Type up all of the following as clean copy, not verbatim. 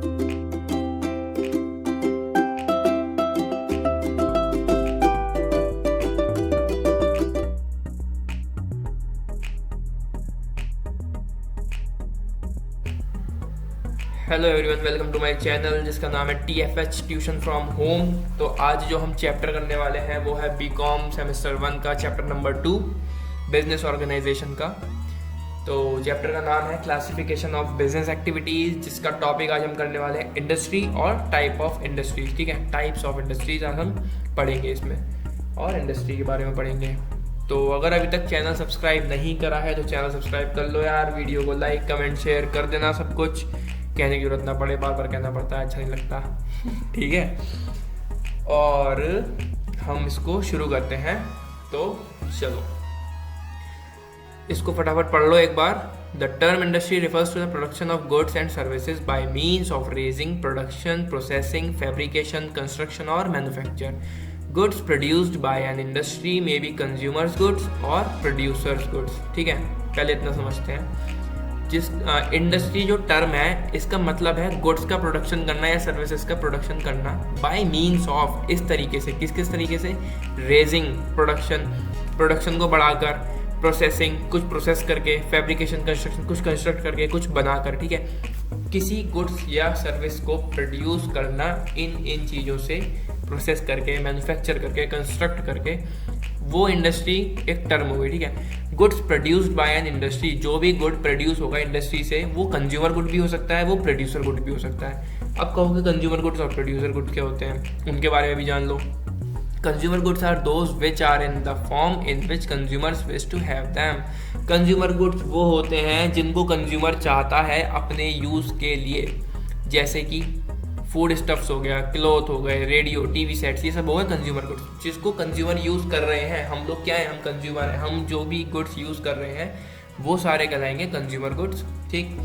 Hello everyone, welcome to my channel जिसका नाम है TFH ट्यूशन फ्रॉम होम। तो आज जो हम चैप्टर करने वाले हैं वो है BCom सेमेस्टर 1 का चैप्टर नंबर 2 बिजनेस ऑर्गेनाइजेशन का। तो चैप्टर का नाम है क्लासिफिकेशन ऑफ बिजनेस एक्टिविटीज़, जिसका टॉपिक आज हम करने वाले हैं इंडस्ट्री और टाइप ऑफ इंडस्ट्रीज। ठीक है, टाइप्स ऑफ इंडस्ट्रीज आज हम पढ़ेंगे इसमें और इंडस्ट्री के बारे में पढ़ेंगे। तो अगर अभी तक चैनल सब्सक्राइब नहीं करा है तो चैनल सब्सक्राइब कर लो यार, वीडियो को लाइक कमेंट शेयर कर देना, सब कुछ कहने की जरूरत ना पड़े, बार बार कहना पड़ता है, अच्छा नहीं लगता। ठीक है, और हम इसको शुरू करते हैं। तो चलो इसको फटाफट पढ़ लो एक बार। The term industry refers to the production of goods and services by means of raising, production, processing, fabrication, construction और manufacture. Goods produced by an industry may be consumers goods और प्रोड्यूसर्स गुड्स। ठीक है, पहले इतना समझते हैं। जिस industry जो टर्म है इसका मतलब है गुड्स का प्रोडक्शन करना या सर्विसेज का प्रोडक्शन करना बाय मीन्स ऑफ, इस तरीके से, किस तरीके से, रेजिंग, प्रोडक्शन को बढ़ाकर, प्रोसेसिंग, कुछ प्रोसेस करके, फैब्रिकेशन, कंस्ट्रक्शन, कुछ कंस्ट्रक्ट करके, कुछ बनाकर। ठीक है, किसी गुड्स या सर्विस को प्रोड्यूस करना इन चीज़ों से, प्रोसेस करके, मैन्युफैक्चर करके, कंस्ट्रक्ट करके, वो इंडस्ट्री एक टर्म हो गई। ठीक है, goods produced by an industry, जो भी गुड प्रोड्यूस होगा इंडस्ट्री से वो कंज्यूमर गुड भी हो सकता है, वो प्रोड्यूसर गुड भी हो सकता है। अब कहोगे कंज्यूमर गुड्स और प्रोड्यूसर गुड्स क्या होते हैं, उनके बारे में भी जान लो। Consumer goods are those which are in the form in which consumers wish to have them. Consumer goods वो होते हैं जिनको कंज्यूमर चाहता है अपने यूज के लिए, जैसे कि फूड स्टफ्स हो गया, क्लॉथ हो गए, रेडियो, टीवी सेट्स, ये सब हो गए कंज्यूमर गुड्स, जिसको कंज्यूमर यूज़ कर रहे हैं। हम लोग क्या है, हम कंज्यूमर हैं, हम जो भी गुड्स यूज़ कर रहे हैं वो सारे कहलाएंगे कंज्यूमर गुड्स। ठीक,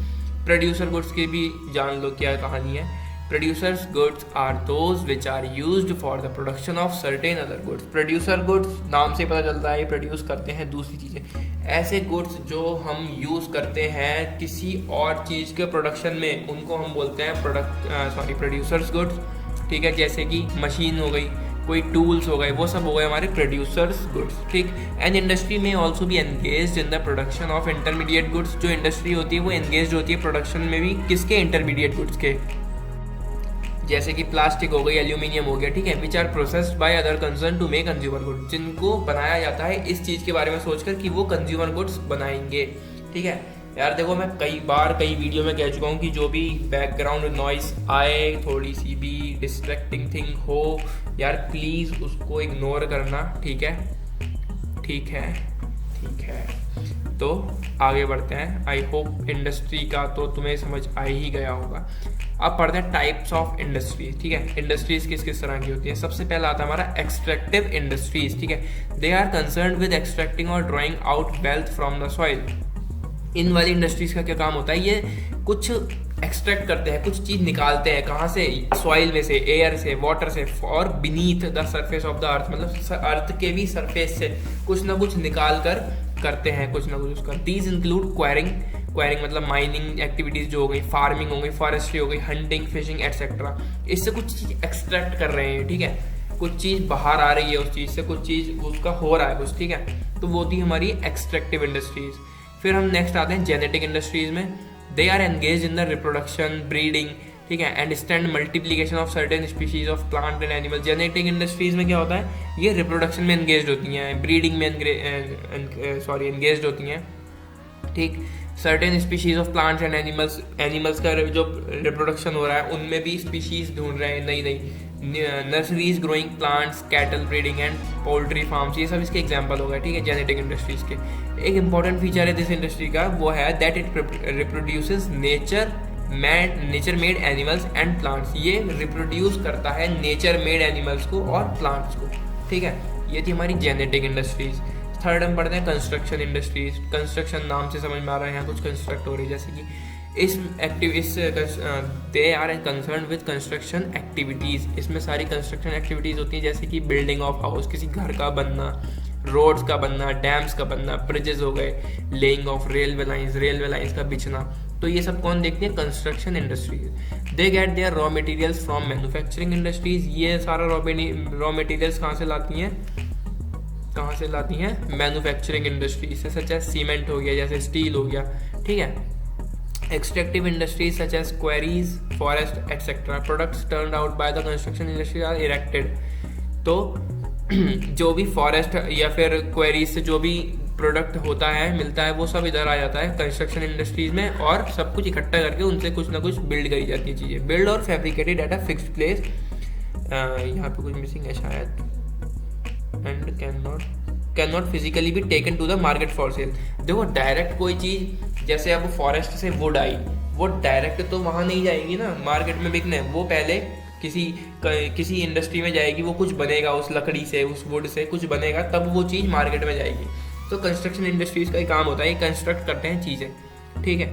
प्रोड्यूसर गुड्स की भी जान लो क्या कहानी है। Producers goods are those which are used for the production of certain other goods. Producer goods नाम से पता चलता है ये प्रोड्यूस करते हैं दूसरी चीज़ें। ऐसे गुड्स जो हम यूज़ करते हैं किसी और चीज़ के प्रोडक्शन में, उनको हम बोलते हैं प्रोड्यूसर्स गुड्स। ठीक है, जैसे कि मशीन हो गई, कोई टूल्स हो गए, वो सब हो गए हमारे प्रोड्यूसर्स गुड्स। ठीक, एन इंडस्ट्री में ऑल्सो भी engaged in the production of intermediate goods. जो इंडस्ट्री होती है वो एंगेज होती है प्रोडक्शन में भी, किसके, इंटरमीडिएट गुड्स के, जैसे कि प्लास्टिक हो गई, एल्यूमिनियम हो गया। ठीक है, which are processed by other concern to make consumer goods, जिनको बनाया जाता है इस चीज़ के बारे में सोचकर कि वो कंज्यूमर गुड्स बनाएंगे। ठीक है यार, देखो मैं कई वीडियो में कह चुका हूँ कि जो भी बैकग्राउंड नॉइस आए, थोड़ी सी भी डिस्ट्रैक्टिंग थिंग हो यार, प्लीज़ उसको इग्नोर करना। ठीक है, ठीक है, ठीक है। तो आगे बढ़ते हैं। आई होप इंडस्ट्री का तो तुम्हें समझ आ ही गया होगा। अब पढ़ते हैं टाइप्स ऑफ इंडस्ट्रीज। ठीक है, इंडस्ट्रीज किस किस तरह की होती है। सबसे पहला आता है हमारा एक्सट्रैक्टिव इंडस्ट्रीज। ठीक है, they are concerned with extracting और drawing out wealth from the soil. इन वाली इंडस्ट्रीज का क्या काम होता है, ये कुछ एक्सट्रैक्ट करते हैं, कुछ चीज़ निकालते हैं, कहाँ से, सॉइल में से, एयर से, वाटर से, और beneath the surface of the earth, मतलब अर्थ के भी सरफेस से कुछ ना कुछ निकाल कर करते हैं कुछ ना कुछ उसका। दीज इंक्लूड क्वायरिंग मतलब माइनिंग एक्टिविटीज़ जो हो गई, फार्मिंग हो गई, फॉरेस्ट्री हो गई, हंटिंग, फिशिंग एट्सेट्रा। इससे कुछ चीज़ एक्सट्रैक्ट कर रहे हैं। ठीक है, कुछ चीज़ बाहर आ रही है उस चीज़ से, कुछ चीज़ उसका हो रहा है कुछ। ठीक है, तो वो थी हमारी एक्सट्रैक्टिव इंडस्ट्रीज। फिर हम नेक्स्ट आते हैं जेनेटिक इंडस्ट्रीज में। They are engage in the reproduction, breeding, ठीक है, and stand multiplication of certain species of plant and animal. Genetic industries में क्या होता है, ये रिप्रोडक्शन में एंगेज होती हैं, ब्रीडिंग में एंगेज होती हैं। ठीक, certain species of plants and animals का जो रिप्रोडक्शन हो रहा है उनमें भी स्पीशीज ढूंढ रहे हैं नई nurseries growing plants, cattle breeding and poultry farms, ये सब इसके एग्जांपल हो गए। ठीक है, जेनेटिक इंडस्ट्रीज के। एक इंपॉर्टेंट फीचर है दिस इंडस्ट्री का, वो है that it reproduces nature made animals and plants. ये रिप्रोड्यूस करता है नेचर मेड एनिमल्स को और प्लांट्स को। ठीक है, ये थी हमारी जेनेटिक इंडस्ट्रीज। थर्ड हम पढ़ते हैं कंस्ट्रक्शन इंडस्ट्रीज। कंस्ट्रक्शन नाम से समझ में आ रहा है, यहाँ कुछ कंस्ट्रक्ट हो रही है, जैसे कि they are concern with construction activities. इसमें सारी कंस्ट्रक्शन एक्टिविटीज़ होती हैं, जैसे कि बिल्डिंग ऑफ हाउस, किसी घर का बनना, रोड्स का बनना, डैम्स का बनना, ब्रिजेस हो गए, लेइंग ऑफ रेलवे लाइंस का बिछना। तो ये सब कौन देखती है? Construction industries. They get their raw materials from manufacturing industries. ये सारा रॉ मटेरियल्स कहाँ से लाती हैं? कहाँ से लाती हैं? मैन्युफैक्चरिंग इंडस्ट्रीज से, सच एज सीमेंट हो गया, जैसे स्टील हो गया, ठीक है। Extractive industries such as quarries, forest, etc. Products turned out by the construction industry are erected. तो जो भी फॉरेस्ट या फिर क्वेरीज से जो भी प्रोडक्ट होता है, मिलता है, वो सब इधर आ जाता है कंस्ट्रक्शन इंडस्ट्रीज में, और सब कुछ इकट्ठा करके उनसे कुछ ना कुछ बिल्ड करी जाती है चीज़ें। बिल्ड और fabricated at a fixed place. यहाँ पे कुछ मिसिंग है शायद। And can not physically be taken to the market for sale. देखो डायरेक्ट कोई चीज़, जैसे अब फॉरेस्ट से वुड आई, वो डायरेक्ट तो वहाँ नहीं जाएगी ना मार्केट में बिकने, वो पहले किसी इंडस्ट्री में जाएगी, वो कुछ बनेगा उस लकड़ी से, उस वुड से कुछ बनेगा, तब वो चीज़ मार्केट में जाएगी। तो कंस्ट्रक्शन इंडस्ट्रीज का ही काम होता है, ये कंस्ट्रक्ट करते हैं चीज़ें, ठीक है।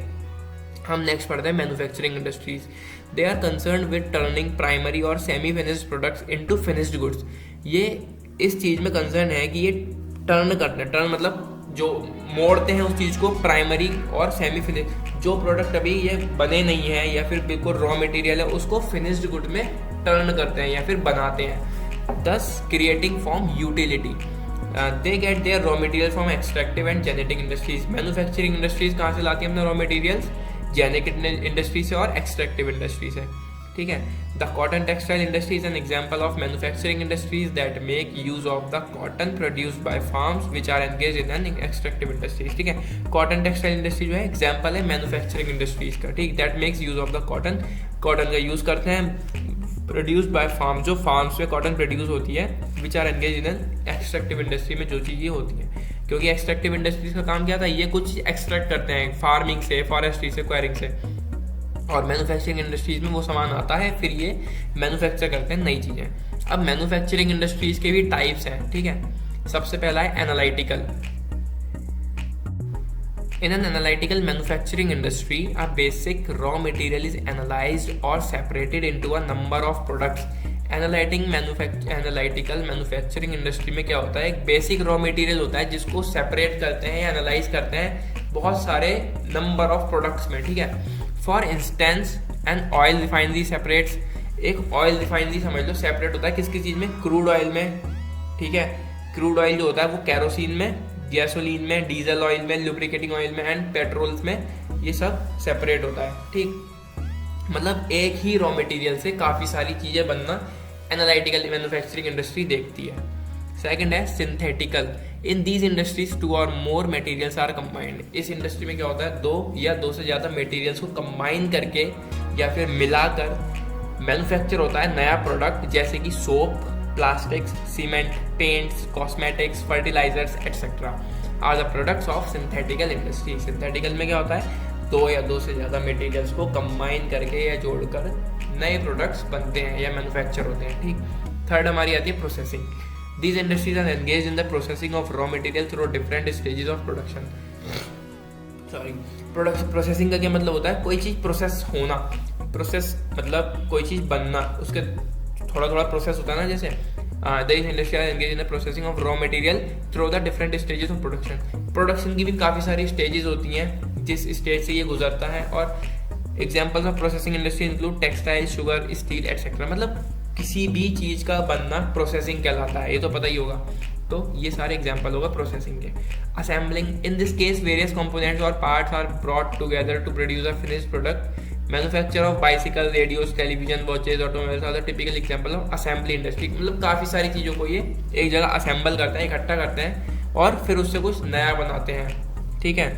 हम नेक्स्ट पढ़ते हैं manufacturing industries. They are concern with turning primary और semi finished products into finished goods. ये इस चीज़ में कंसर्न है कि ये टर्न करते हैं, टर्न मतलब जो मोड़ते हैं उस चीज़ को, प्राइमरी और सेमी फिनिश, जो प्रोडक्ट अभी ये बने नहीं है या फिर बिल्कुल रॉ मटेरियल है, उसको फिनिश्ड गुड में टर्न करते हैं या फिर बनाते हैं, thus creating form utility. They get their raw material from extractive and genetic industries. Manufacturing industries कहाँ से लाती है अपने रॉ मटेरियल्स? जेनेटिक इंडस्ट्री से और एक्सट्रैक्टिव इंडस्ट्री से, ठीक है। The cotton textile industry is an example of manufacturing industries that make use of the cotton produced by farms which are engage in an extractive industries, ठीक है। Cotton textile industry जो है example है manufacturing industries का, ठीक। That makes use of the cotton, cotton का use करते हैं, प्रोड्यूस्ड बाय फार्म, जो फार्म्स में कॉटन प्रोड्यूस होती है, which are engage in an extractive industry में जो चीज़ें होती हैं, क्योंकि एक्सट्रैक्टिव इंडस्ट्रीज का काम क्या था? ये कुछ एक्सट्रैक्ट करते हैं फार्मिंग से, फॉरेस्ट्री से, क्वायरिंग से, और मैन्युफैक्चरिंग इंडस्ट्रीज में वो सामान आता है, फिर ये मैन्युफैक्चर करते हैं नई चीज़ें। अब मैन्युफैक्चरिंग इंडस्ट्रीज के भी टाइप्स हैं, ठीक है। सबसे पहला है analytical. In an analytical manufacturing industry, a basic raw material is analyzed or separated into a number of products. Analytical manufacturing industry में क्या होता है? एक बेसिक रॉ मटेरियल होता है जिसको सेपरेट करते हैं, एनालाइज करते हैं बहुत सारे नंबर ऑफ प्रोडक्ट्स में, ठीक है। For instance an oil refinery separates, एक ऑयल रिफाइनरी समझ लो सेपरेट होता है किसकी चीज़ में? क्रूड ऑयल में, ठीक है। क्रूड ऑयल जो होता है वो कैरोसिन में, गैसोलीन में, डीजल ऑयल में, लुब्रिकेटिंग ऑयल में एंड पेट्रोल्स में, ये सब सेपरेट होता है, ठीक। मतलब एक ही रॉ मटेरियल से काफ़ी सारी चीज़ें बनना एनालिटिकल मैन्युफैक्चरिंग इंडस्ट्री देखती है। सेकंड है सिंथेटिकल। इन दीज इंडस्ट्रीज 2 और मोर मटेरियल्स आर कंबाइंड। इस इंडस्ट्री में क्या होता है? 2 या 2 से ज़्यादा मटेरियल्स को कंबाइन करके या फिर मिलाकर मैन्युफैक्चर होता है नया प्रोडक्ट, जैसे कि soap, plastics, cement, paints, cosmetics, fertilisers etcetera are the products of synthetical industry. Synthetical में क्या होता है? 2 या 2 से ज़्यादा मटेरियल्स को कंबाइन करके या जोड़कर नए प्रोडक्ट्स बनते हैं या मैन्युफैक्चर होते हैं, ठीक। थर्ड हमारी आती है processing. These industries are engage in the processing of raw material through different stages of production. Processing का क्या मतलब होता है? कोई चीज़ प्रोसेस होना, प्रोसेस मतलब कोई चीज़ बनना, उसके थोड़ा थोड़ा प्रोसेस होता है ना, जैसे these industries are engage in the processing of raw material through the different stages of production. Production की भी काफ़ी सारी स्टेजेस होती हैं, जिस स्टेज से ये गुजरता है, और examples of processing industry include textile, sugar, steel etcetera. मतलब किसी भी चीज़ का बनना प्रोसेसिंग कहलाता है, ये तो पता ही होगा। तो ये सारे एग्जाम्पल होगा प्रोसेसिंग के। Assembling, in this case various components और parts are brought together to produce a finished product. Manufacture of bicycle, radios, television, watches, automobiles are the typical example of assembly industry. मतलब काफ़ी सारी चीज़ों को ये एक जगह असेंबल करते हैं, इकट्ठा करते हैं और फिर उससे कुछ नया बनाते हैं, ठीक है।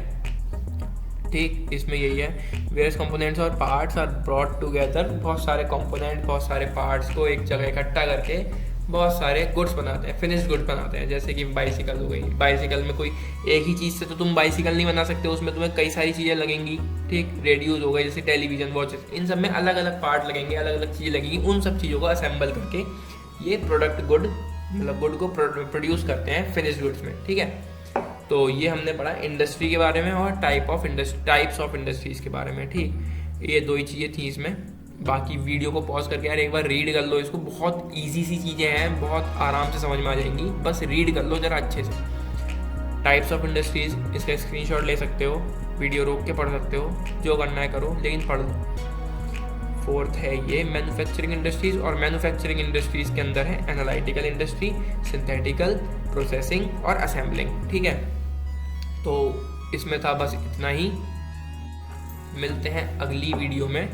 ठीक, इसमें यही है, वेरियस कंपोनेंट्स और पार्ट्स आर ब्रॉट टुगेदर। बहुत सारे कंपोनेंट, बहुत सारे पार्ट्स को एक जगह इकट्ठा करके बहुत सारे गुड्स बनाते हैं, फिनिश्ड गुड्स बनाते हैं। जैसे कि बाइसिकल हो गई, बाइसिकल में कोई एक ही चीज़ से तो तुम बाइसिकल नहीं बना सकते, उसमें तुम्हें कई सारी चीज़ें लगेंगी, ठीक। रेडियोज हो गए, जैसे टेलीविजन, वॉचेस, इन सब में अलग अलग पार्ट लगेंगे, अलग अलग चीज़ें लगेंगी। उन सब चीज़ों को असेंबल करके ये प्रोडक्ट गुड, मतलब गुड को प्रोड्यूस करते हैं फिनिश्ड गुड्स में, ठीक है। तो ये हमने पढ़ा इंडस्ट्री के बारे में और टाइप्स ऑफ इंडस्ट्रीज के बारे में, ठीक। ये 2 ही चीज़ें थी इसमें। बाकी वीडियो को पॉज करके यार एक बार रीड कर लो इसको, बहुत इजी सी चीज़ें हैं, बहुत आराम से समझ में आ जाएंगी, बस रीड कर लो ज़रा अच्छे से। टाइप्स ऑफ इंडस्ट्रीज, इसका स्क्रीनशॉट ले सकते हो, वीडियो रोक के पढ़ सकते हो, जो करना है करो, लेकिन पढ़ लो। फोर्थ है ये मैन्युफैक्चरिंग इंडस्ट्रीज, और मैन्युफैक्चरिंग इंडस्ट्रीज के अंदर है एनालिटिकल इंडस्ट्री, सिंथेटिकल, प्रोसेसिंग और असेंबलिंग। ठीक है, तो इसमें था बस इतना ही। मिलते हैं अगली वीडियो में,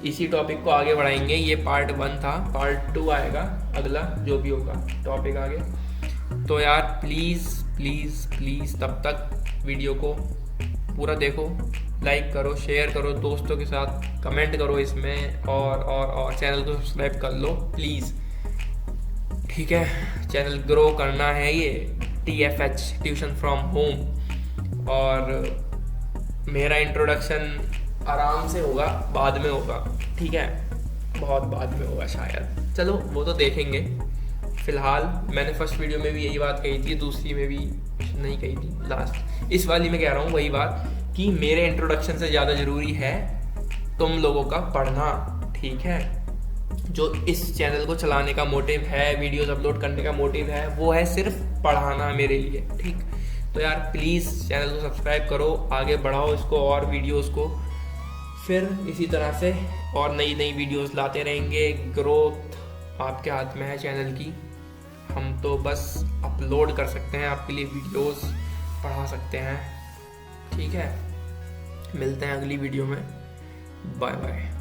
इसी टॉपिक को आगे बढ़ाएंगे। ये पार्ट 1 था, पार्ट 2 आएगा अगला, जो भी होगा टॉपिक आगे। तो यार प्लीज़ प्लीज़ प्लीज़ तब तक वीडियो को पूरा देखो, लाइक करो, शेयर करो दोस्तों के साथ, कमेंट करो इसमें, और चैनल को सब्सक्राइब कर लो प्लीज़। ठीक है, चैनल ग्रो करना है ये, TFH ट्यूशन फ्रॉम होम। और मेरा इंट्रोडक्शन आराम से होगा, बाद में होगा। ठीक है, बहुत बाद में होगा शायद, चलो वो तो देखेंगे। फिलहाल मैंने फर्स्ट वीडियो में भी यही बात कही थी, दूसरी में भी नहीं कही थी, लास्ट इस वाली में कह रहा हूँ वही बात कि मेरे इंट्रोडक्शन से ज़्यादा ज़रूरी है तुम लोगों का पढ़ना। ठीक है, जो इस चैनल को चलाने का मोटिव है, वीडियोस अपलोड करने का मोटिव है, वो है सिर्फ पढ़ाना मेरे लिए। ठीक, तो यार प्लीज़ चैनल को सब्सक्राइब करो, आगे बढ़ाओ इसको और वीडियोस को, फिर इसी तरह से और नई नई वीडियोस लाते रहेंगे। ग्रोथ आपके हाथ में है चैनल की, हम तो बस अपलोड कर सकते हैं आपके लिए वीडियोस, पढ़ा सकते हैं। ठीक है, मिलते हैं अगली वीडियो में, बाय बाय।